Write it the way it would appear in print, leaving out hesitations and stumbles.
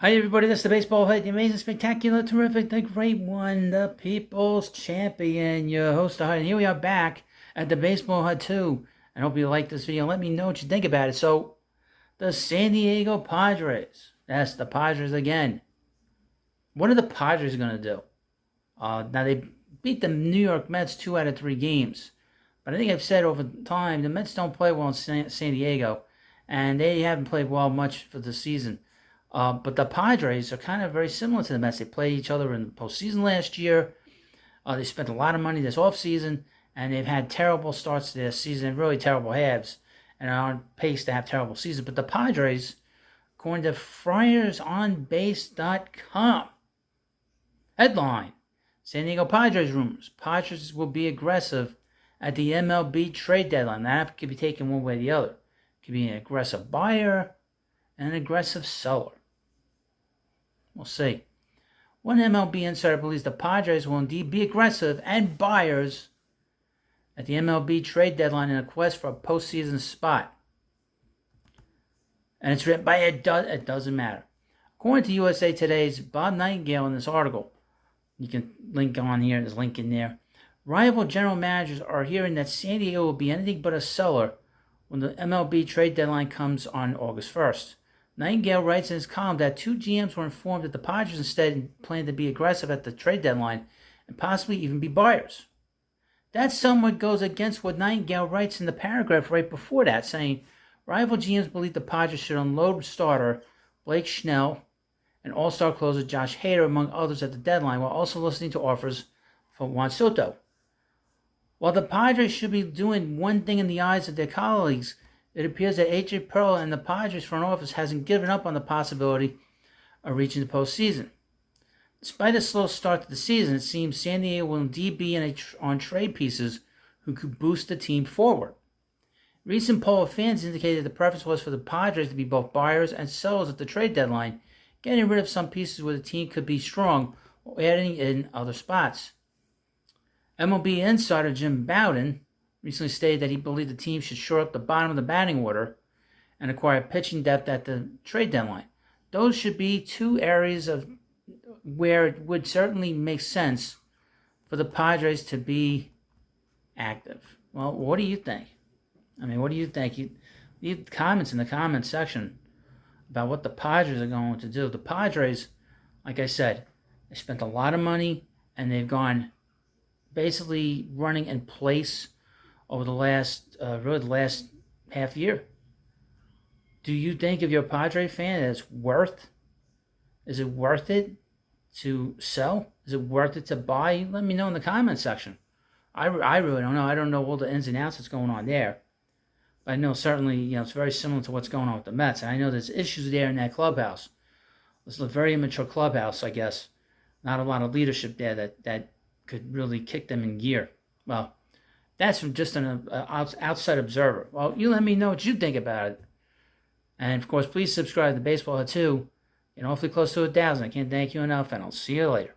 Hi everybody, this is the Baseball Head, the amazing, spectacular, terrific, the great one, the People's Champion, your host, and here we are back at the Baseball Head 2. I hope you like this video. Let me know what you think about it. So, the San Diego Padres. That's the Padres again. What are the Padres going to do? Now, they beat the New York Mets 2 out of 3 games. But I think I've said over time, the Mets don't play well in San Diego. And they haven't played well much for the season. But the Padres are kind of very similar to the Mets. They played each other in the postseason last year. They spent a lot of money this offseason, and they've had terrible starts to their season, really terrible halves, and are on pace to have terrible seasons. But the Padres, according to FriersOnBase.com, headline, San Diego Padres rumors. Padres will be aggressive at the MLB Trade Deadline. That could be taken one way or the other. It could be an aggressive buyer and an aggressive seller. We'll see. One MLB insider believes the Padres will indeed be aggressive and buyers at the MLB Trade Deadline in a quest for a postseason spot. And it's written by it doesn't matter. According to USA Today's Bob Nightingale in this article, you can link on here, there's a link in there. Rival general managers are hearing that San Diego will be anything but a seller when the MLB Trade Deadline comes on August 1st. Nightingale writes in his column that 2 GMs were informed that the Padres instead plan to be aggressive at the trade deadline and possibly even be buyers. That somewhat goes against what Nightingale writes in the paragraph right before that, saying rival GMs believe the Padres should unload starter Blake Snell and all-star closer Josh Hader, among others, at the deadline, while also listening to offers for Juan Soto. While the Padres should be doing one thing in the eyes of their colleagues, it appears that A.J. Perla and the Padres front office hasn't given up on the possibility of reaching the postseason. Despite a slow start to the season, it seems San Diego will indeed be on trade pieces who could boost the team forward. A recent poll of fans indicated the preference was for the Padres to be both buyers and sellers at the trade deadline, getting rid of some pieces where the team could be strong while adding in other spots. MLB insider Jim Bowden recently stated that he believed the team should shore up the bottom of the batting order and acquire pitching depth at the trade deadline. Those should be 2 areas of where it would certainly make sense for the Padres to be active. Well, what do you think? What do you think? You leave comments in the comment section about what the Padres are going to do. The Padres, like I said, they spent a lot of money and they've gone basically running in place over the last half year. Do you think, if you're a Padre fan, that is it worth it to sell? Is it worth it to buy? Let me know in the comment section. I really don't know. I don't know all the ins and outs that's going on there. But I know certainly, it's very similar to what's going on with the Mets. And I know there's issues there in that clubhouse. It's a very immature clubhouse, I guess. Not a lot of leadership there that could really kick them in gear. Well, that's from just an outside observer. Well, you let me know what you think about it. And, of course, please subscribe to Baseball Head 2. Hopefully close to 1,000. I can't thank you enough, and I'll see you later.